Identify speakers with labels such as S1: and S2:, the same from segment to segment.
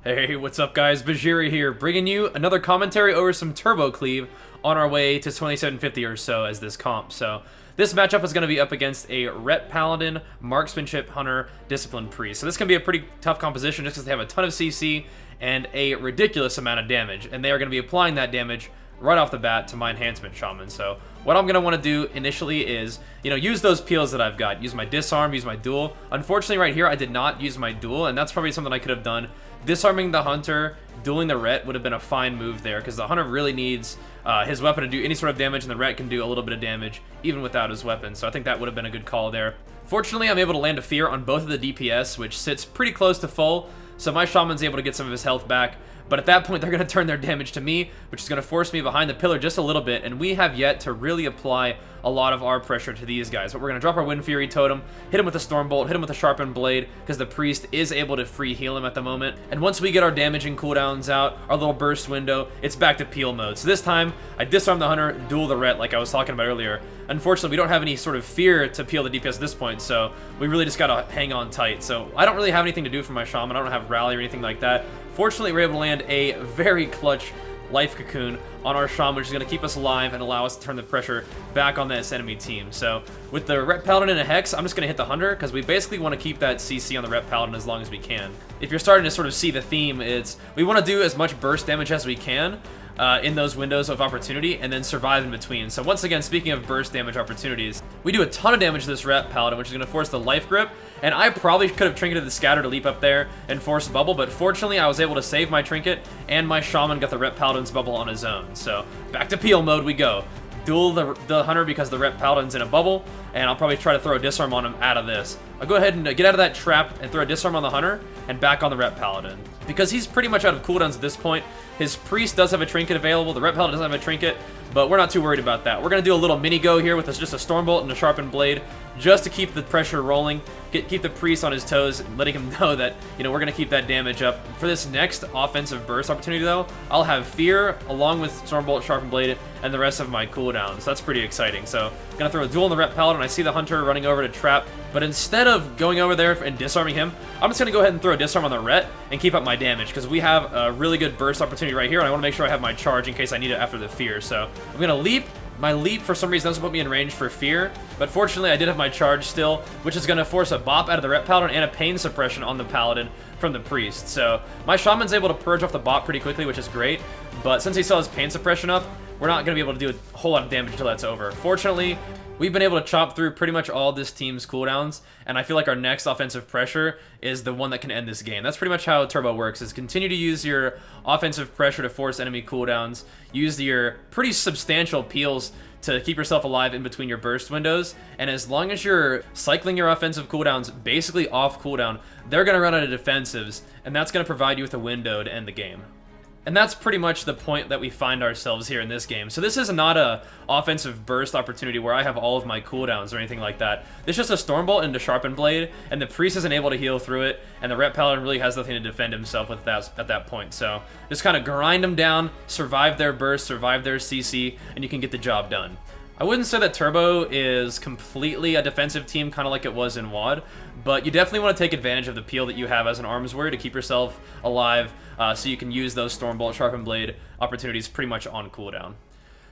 S1: Hey, what's up guys? Bajheera here, bringing you another commentary over some Turbo Cleave on our way to 2750 or so as this comp. So, this matchup is going to be up against a Ret Paladin, Marksmanship Hunter, Discipline Priest. So this can be a pretty tough composition just because they have a ton of CC and a ridiculous amount of damage. And they are going to be applying that damage right off the bat to my Enhancement Shaman. So what I'm going to want to do initially is, use those peels that I've got. Use my Disarm, use my Duel. Unfortunately right here I did not use my Duel, and that's probably something I could have done. Disarming the Hunter, dueling the Ret would have been a fine move there, because the Hunter really needs his weapon to do any sort of damage, and the Ret can do a little bit of damage even without his weapon. So I think that would have been a good call there. Fortunately, I'm able to land a Fear on both of the DPS, which sits pretty close to full, so my Shaman's able to get some of his health back. But at that point, they're going to turn their damage to me, which is going to force me behind the pillar just a little bit, and we have yet to really apply a lot of our pressure to these guys. But we're going to drop our Wind Fury Totem, hit him with a Stormbolt, hit him with a Sharpened Blade, because the Priest is able to free heal him at the moment. And once we get our damage and cooldowns out, our little burst window, it's back to peel mode. So this time, I disarm the Hunter, duel the Ret like I was talking about earlier. Unfortunately, we don't have any sort of fear to peel the DPS at this point, so we really just gotta hang on tight. So I don't really have anything to do for my Shaman. I don't have Rally or anything like that. Fortunately, we're able to land a very clutch Life Cocoon on our Shaman, which is going to keep us alive and allow us to turn the pressure back on this enemy team. So with the Ret Paladin and a Hex, I'm just going to hit the Hunter, because we basically want to keep that CC on the Ret Paladin as long as we can. If you're starting to sort of see the theme, it's we want to do as much burst damage as we can in those windows of opportunity, and then survive in between. So once again, speaking of burst damage opportunities, we do a ton of damage to this Ret Paladin, which is going to force the Life Grip, and I probably could have trinketed the Scatter to leap up there and force Bubble, but fortunately I was able to save my trinket, and my Shaman got the Ret Paladin's Bubble on his own. So back to peel mode we go. Duel the Hunter because the Ret Paladin's in a bubble, and I'll probably try to throw a Disarm on him out of this. I'll go ahead and get out of that trap and throw a Disarm on the Hunter and back on the Ret Paladin. Because he's pretty much out of cooldowns at this point, his Priest does have a trinket available, the Ret Paladin doesn't have a trinket, but we're not too worried about that. We're going to do a little mini go here with just a Stormbolt and a Sharpened Blade, just to keep the pressure rolling, keep the Priest on his toes, letting him know that, we're going to keep that damage up. For this next offensive burst opportunity, though, I'll have Fear, along with Stormbolt, Sharpened Blade, and the rest of my cooldowns. So that's pretty exciting. So, I'm going to throw a Duel on the Ret Paladin. I see the Hunter running over to trap, but instead of going over there and disarming him, I'm just going to go ahead and throw a Disarm on the Ret and keep up my damage, because we have a really good burst opportunity right here, and I want to make sure I have my charge in case I need it after the Fear. So, I'm going to leap. My leap, for some reason, doesn't put me in range for Fear, but fortunately I did have my charge still, which is going to force a bop out of the Ret Paladin and a pain suppression on the Paladin from the Priest. So my Shaman's able to purge off the bop pretty quickly, which is great, but since he still has pain suppression up, we're not going to be able to do a whole lot of damage until that's over. Fortunately, we've been able to chop through pretty much all this team's cooldowns, and I feel like our next offensive pressure is the one that can end this game. That's pretty much how Turbo works, is continue to use your offensive pressure to force enemy cooldowns, use your pretty substantial peels to keep yourself alive in between your burst windows, and as long as you're cycling your offensive cooldowns basically off cooldown, they're going to run out of defensives, and that's going to provide you with a window to end the game. And that's pretty much the point that we find ourselves here in this game. So this is not a offensive burst opportunity where I have all of my cooldowns or anything like that. This is just a Stormbolt and a Sharpened Blade, and the Priest isn't able to heal through it, and the Ret Paladin really has nothing to defend himself with that at that point. So just kind of grind them down, survive their burst, survive their CC, and you can get the job done. I wouldn't say that Turbo is completely a defensive team, kind of like it was in WoD, but you definitely want to take advantage of the peel that you have as an arms warrior to keep yourself alive, so you can use those Stormbolt, Sharpened Blade opportunities pretty much on cooldown.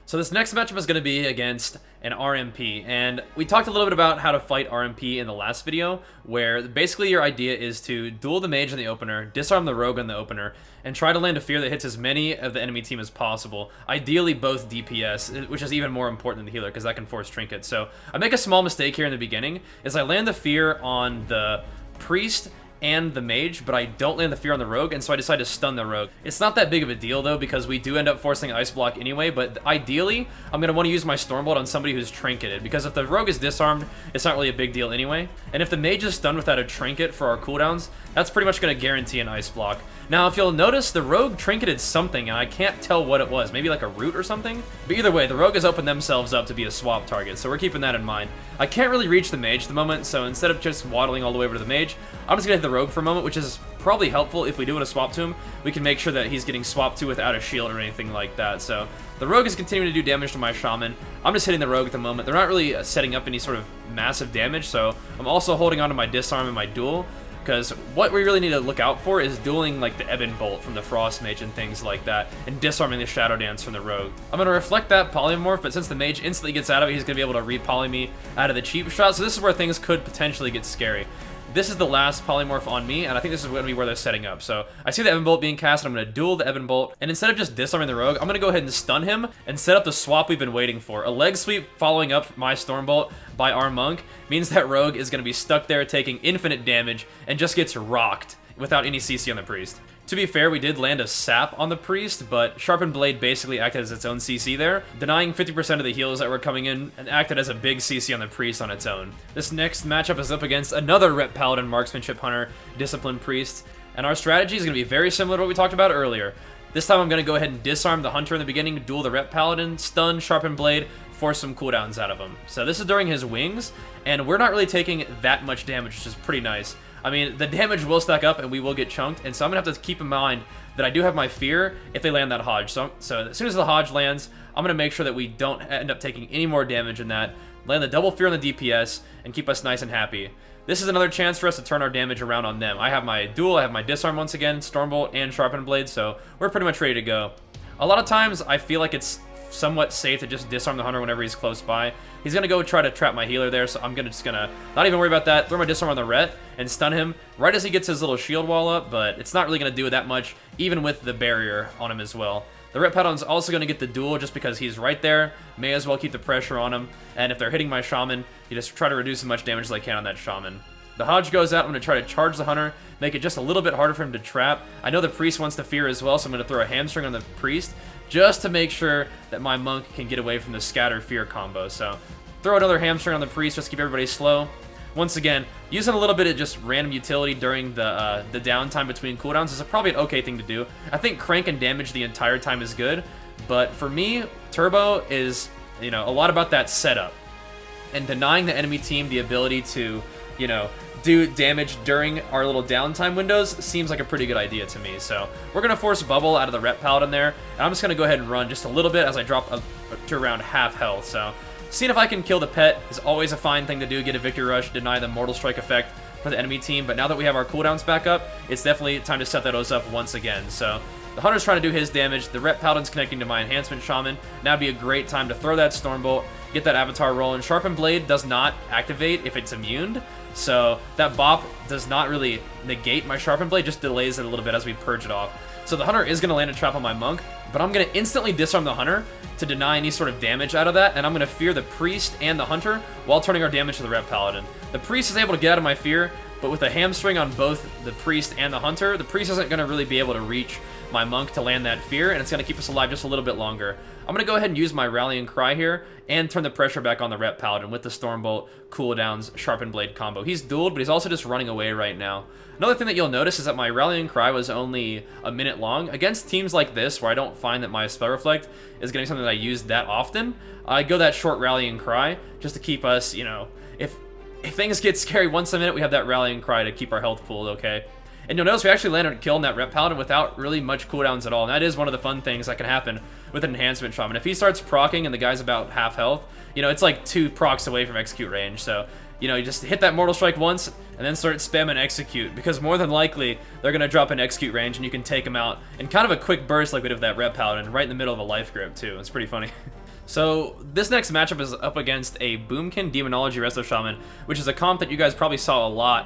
S1: So this next matchup is going to be against an RMP, and we talked a little bit about how to fight RMP in the last video, where basically your idea is to duel the mage in the opener, disarm the rogue in the opener, and try to land a fear that hits as many of the enemy team as possible, ideally both DPS, which is even more important than the healer, because that can force trinkets. So I make a small mistake here in the beginning, is I land the fear on the Priest and the mage, but I don't land the fear on the rogue, and so I decide to stun the rogue. It's not that big of a deal though, because we do end up forcing ice block anyway, but ideally I'm going to want to use my Stormbolt on somebody who's trinketed, because if the rogue is disarmed, it's not really a big deal anyway, and if the mage is stunned without a trinket for our cooldowns, that's pretty much going to guarantee an ice block. Now if you'll notice, the rogue trinketed something, and I can't tell what it was, maybe like a root or something, but either way, the rogue has opened themselves up to be a swap target, so we're keeping that in mind. I can't really reach the mage at the moment, so instead of just waddling all the way over to the mage, I'm just going to hit the rogue for a moment, which is probably helpful. If we do want to swap to him, we can make sure that he's getting swapped to without a shield or anything like that. So the rogue is continuing to do damage to my shaman. I'm just hitting the rogue at the moment. They're not really setting up any sort of massive damage, so I'm also holding on to my disarm and my duel, because what we really need to look out for is dueling like the Ebon Bolt from the Frost Mage and things like that, and disarming the Shadow Dance from the Rogue. I'm going to reflect that Polymorph, but since the Mage instantly gets out of it, he's going to be able to re-poly me out of the cheap shot, so this is where things could potentially get scary. This is the last Polymorph on me, and I think this is going to be where they're setting up. So I see the Ebon Bolt being cast, and I'm going to duel the Ebon Bolt, and instead of just disarming the Rogue, I'm going to go ahead and stun him and set up the swap we've been waiting for. A leg sweep following up my Stormbolt by our Monk means that Rogue is going to be stuck there taking infinite damage and just gets rocked without any CC on the Priest. To be fair, we did land a sap on the Priest, but Sharpened Blade basically acted as its own CC there, denying 50% of the heals that were coming in and acted as a big CC on the Priest on its own. This next matchup is up against another Rep Paladin Marksmanship Hunter Discipline Priest, and our strategy is going to be very similar to what we talked about earlier. This time I'm going to go ahead and disarm the Hunter in the beginning, duel the Rep Paladin, stun, Sharpened Blade, force some cooldowns out of him. So this is during his wings, and we're not really taking that much damage, which is pretty nice. I mean, the damage will stack up and we will get chunked, and so I'm going to have to keep in mind that I do have my fear if they land that Hodge. So as soon as the Hodge lands, I'm going to make sure that we don't end up taking any more damage in that, land the double fear on the DPS, and keep us nice and happy. This is another chance for us to turn our damage around on them. I have my duel, I have my disarm once again, Stormbolt, and Sharpened Blade, so we're pretty much ready to go. A lot of times, I feel like it's somewhat safe to just disarm the Hunter whenever he's close by. He's going to go try to trap my healer there, so I'm just going to not even worry about that, throw my disarm on the Ret, and stun him right as he gets his little shield wall up, but it's not really going to do that much, even with the barrier on him as well. The Ret Paladin's also going to get the duel just because he's right there, may as well keep the pressure on him, and if they're hitting my Shaman, you just try to reduce as much damage as I can on that Shaman. The Hodge goes out, I'm going to try to charge the Hunter, make it just a little bit harder for him to trap. I know the Priest wants to fear as well, so I'm going to throw a hamstring on the Priest, just to make sure that my Monk can get away from the Scatter Fear combo. So throw another hamstring on the Priest, just to keep everybody slow. Once again, using a little bit of just random utility during the downtime between cooldowns is probably an okay thing to do. I think crank and damage the entire time is good, but for me, Turbo is, a lot about that setup. And denying the enemy team the ability to, do damage during our little downtime windows seems like a pretty good idea to me. So we're going to force Bubble out of the Rep Paladin there, and I'm just going to go ahead and run just a little bit as I drop up to around half health. So seeing if I can kill the pet is always a fine thing to do, get a Victory Rush, deny the Mortal Strike effect for the enemy team, but now that we have our cooldowns back up, it's definitely time to set those up once again. So the Hunter's trying to do his damage, the Rep Paladin's connecting to my Enhancement Shaman. Now would be a great time to throw that Stormbolt, get that Avatar rolling. Sharpened Blade does not activate if it's immune, so that Bop does not really negate my Sharpened Blade, just delays it a little bit as we purge it off. So the Hunter is going to land a trap on my Monk, but I'm going to instantly disarm the Hunter to deny any sort of damage out of that, and I'm going to fear the Priest and the Hunter while turning our damage to the Rep Paladin. The Priest is able to get out of my fear, but with a hamstring on both the Priest and the Hunter, the Priest isn't going to really be able to reach my Monk to land that fear, and it's going to keep us alive just a little bit longer. I'm going to go ahead and use my Rallying Cry here and turn the pressure back on the Rep Paladin with the Stormbolt, cooldowns, Sharpened Blade combo. He's dueled, but he's also just running away right now. Another thing that you'll notice is that my Rallying Cry was only a minute long. Against teams like this, where I don't find that my Spell Reflect is getting something that I use that often, I go that short Rallying Cry just to keep us, if things get scary once a minute, we have that Rallying Cry to keep our health pooled, okay? And you'll notice we actually landed a kill on that Rep Paladin without really much cooldowns at all, and that is one of the fun things that can happen with an Enhancement Shaman. If he starts proccing and the guy's about half health, it's like 2 procs away from execute range, so, you just hit that Mortal Strike once, and then start spamming execute, because more than likely, they're going to drop an execute range, and you can take them out in kind of a quick burst like we did with that Rep Paladin, right in the middle of a life grip, too. It's pretty funny. So this next matchup is up against a Boomkin Demonology Resto Shaman, which is a comp that you guys probably saw a lot,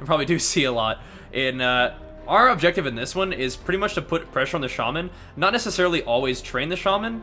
S1: probably do see a lot. And our objective in this one is pretty much to put pressure on the Shaman, not necessarily always train the Shaman,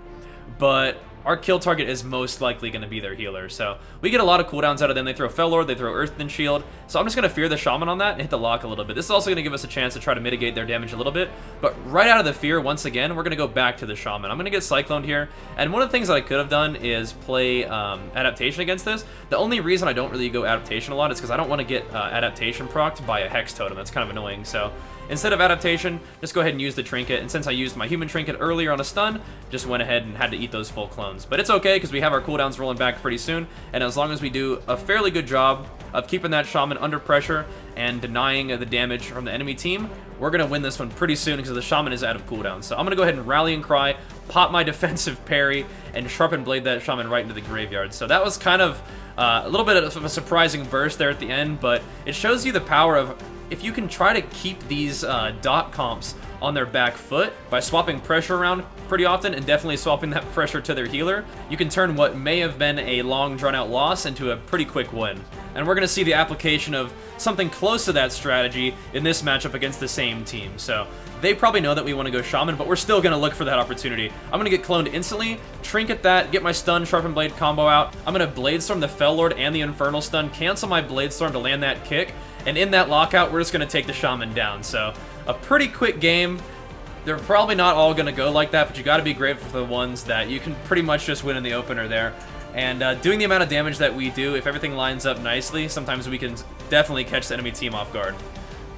S1: but our kill target is most likely going to be their healer. So we get a lot of cooldowns out of them. They throw Fell Lord, they throw Earthen Shield. So I'm just going to fear the Shaman on that and hit the lock a little bit. This is also going to give us a chance to try to mitigate their damage a little bit. But right out of the fear, once again, we're going to go back to the Shaman. I'm going to get Cycloned here. And one of the things that I could have done is play Adaptation against this. The only reason I don't really go Adaptation a lot is because I don't want to get Adaptation procced by a Hex Totem. That's kind of annoying. So instead of Adaptation, just go ahead and use the Trinket. And since I used my Human Trinket earlier on a stun, just went ahead and had to eat those full clones. But it's okay because we have our cooldowns rolling back pretty soon. And as long as we do a fairly good job of keeping that Shaman under pressure and denying the damage from the enemy team, we're going to win this one pretty soon because the Shaman is out of cooldown. So I'm going to go ahead and Rallying Cry, pop my defensive parry, and Sharpened Blade that Shaman right into the graveyard. So that was kind of a little bit of a surprising burst there at the end, but it shows you the power of if you can try to keep these dot comps on their back foot by swapping pressure around pretty often and definitely swapping that pressure to their healer, you can turn what may have been a long drawn-out loss into a pretty quick win. And we're going to see the application of something close to that strategy in this matchup against the same team. So they probably know that we want to go Shaman, but we're still going to look for that opportunity. I'm going to get cloned instantly, trinket that, get my stun, Sharpened Blade combo out. I'm going to Bladestorm the Fel Lord and the Infernal Stun, cancel my Bladestorm to land that kick, and in that lockout, we're just going to take the Shaman down. So a pretty quick game. They're probably not all going to go like that, but you got to be grateful for the ones that you can pretty much just win in the opener there. And doing the amount of damage that we do, if everything lines up nicely, sometimes we can definitely catch the enemy team off guard.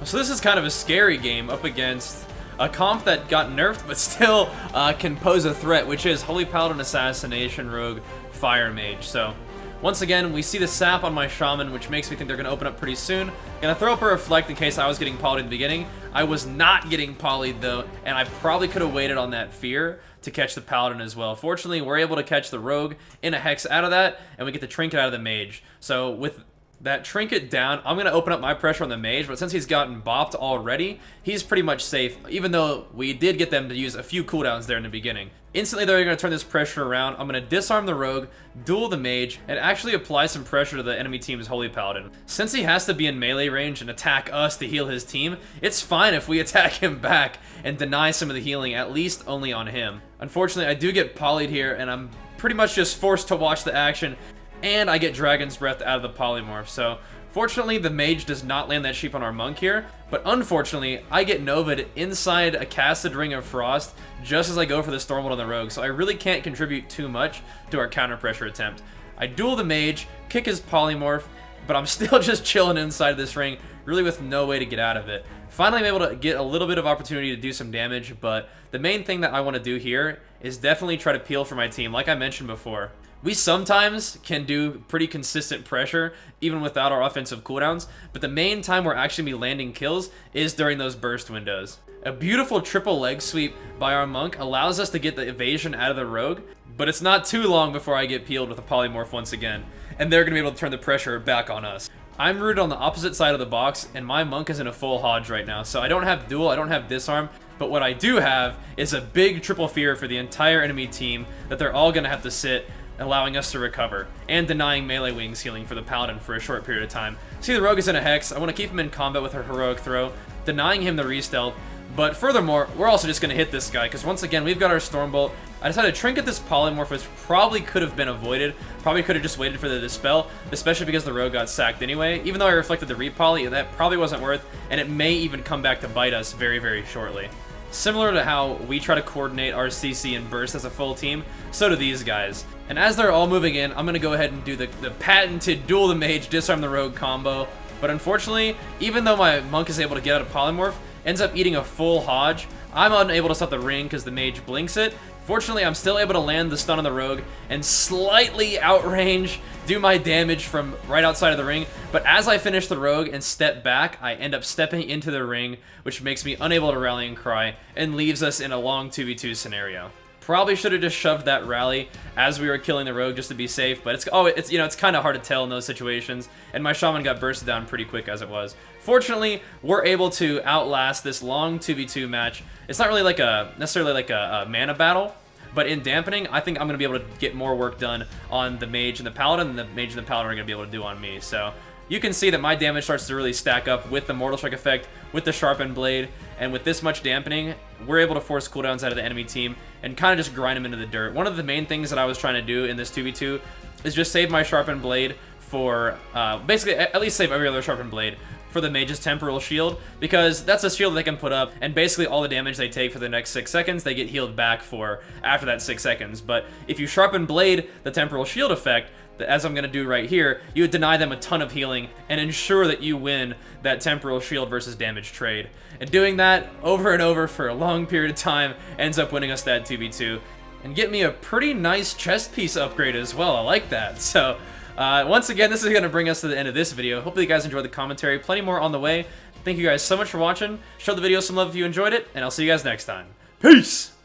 S1: So this is kind of a scary game up against a comp that got nerfed, but still can pose a threat, which is Holy Paladin Assassination Rogue Fire Mage. So once again, we see the sap on my Shaman, which makes me think they're going to open up pretty soon. Gonna throw up a Reflect in case I was getting polyed in the beginning. I was not getting polyed though, and I probably could have waited on that Fear to catch the Paladin as well. Fortunately, we're able to catch the Rogue in a Hex out of that, and we get the Trinket out of the Mage. So with that Trinket down, I'm going to open up my pressure on the Mage, but since he's gotten bopped already, he's pretty much safe, even though we did get them to use a few cooldowns there in the beginning. Instantly, they're going to turn this pressure around. I'm going to disarm the Rogue, duel the Mage, and actually apply some pressure to the enemy team's Holy Paladin. Since he has to be in melee range and attack us to heal his team, it's fine if we attack him back and deny some of the healing, at least only on him. Unfortunately, I do get polyed here, and I'm pretty much just forced to watch the action, and I get Dragon's Breath out of the Polymorph. So fortunately, the Mage does not land that sheep on our Monk here, but unfortunately, I get Nova'd inside a casted Ring of Frost just as I go for the Stormbolt on the Rogue, so I really can't contribute too much to our counter pressure attempt. I duel the Mage, kick his Polymorph, but I'm still just chilling inside this ring, really with no way to get out of it. Finally, I'm able to get a little bit of opportunity to do some damage, but the main thing that I want to do here is definitely try to peel for my team, like I mentioned before. We sometimes can do pretty consistent pressure, even without our offensive cooldowns, but the main time we're actually going to be landing kills is during those burst windows. A beautiful triple leg sweep by our Monk allows us to get the evasion out of the Rogue, but it's not too long before I get peeled with a Polymorph once again, and they're going to be able to turn the pressure back on us. I'm rooted on the opposite side of the box, and my Monk is in a full Hodge right now, so I don't have duel, I don't have disarm, but what I do have is a big triple fear for the entire enemy team that they're all going to have to sit, allowing us to recover, and denying melee wings healing for the Paladin for a short period of time. See, the Rogue is in a Hex. I want to keep him in combat with her Heroic Throw, denying him the re-stealth, but furthermore, we're also just going to hit this guy, because once again, we've got our Stormbolt. I decided to Trinket this Polymorph, which probably could have been avoided. Probably could have just waited for the Dispel, especially because the Rogue got sacked anyway. Even though I reflected the Repoly, that probably wasn't worth, and it may even come back to bite us very, very shortly. Similar to how we try to coordinate our CC and burst as a full team, so do these guys. And as they're all moving in, I'm going to go ahead and do the patented duel the Mage, disarm the Rogue combo. But unfortunately, even though my Monk is able to get out of Polymorph, ends up eating a full Hodge, I'm unable to stop the ring because the Mage blinks it. Fortunately, I'm still able to land the stun on the Rogue and slightly outrange, do my damage from right outside of the ring. But as I finish the Rogue and step back, I end up stepping into the ring, which makes me unable to rally and cry and leaves us in a long 2v2 scenario. Probably should have just shoved that rally as we were killing the Rogue just to be safe, but it's kind of hard to tell in those situations, and my Shaman got bursted down pretty quick as it was. Fortunately, we're able to outlast this long 2v2 match. It's not really necessarily like a mana battle, but in dampening, I think I'm going to be able to get more work done on the Mage and the Paladin than the Mage and the Paladin are going to be able to do on me. So you can see that my damage starts to really stack up with the Mortal Strike effect, with the Sharpened Blade, and with this much dampening, we're able to force cooldowns out of the enemy team and kind of just grind them into the dirt. One of the main things that I was trying to do in this 2v2 is just save my Sharpened Blade for, basically, at least save every other Sharpened Blade for the Mage's Temporal Shield, because that's a shield they can put up, and basically all the damage they take for the next 6 seconds, they get healed back for after that 6 seconds. But if you Sharpen Blade the Temporal Shield effect, as I'm going to do right here, you would deny them a ton of healing and ensure that you win that Temporal Shield versus damage trade. And doing that over and over for a long period of time ends up winning us that 2v2 and get me a pretty nice chest piece upgrade as well. I like that. So once again, this is going to bring us to the end of this video. Hopefully you guys enjoyed the commentary. Plenty more on the way. Thank you guys so much for watching. Show the video some love if you enjoyed it, and I'll see you guys next time. Peace!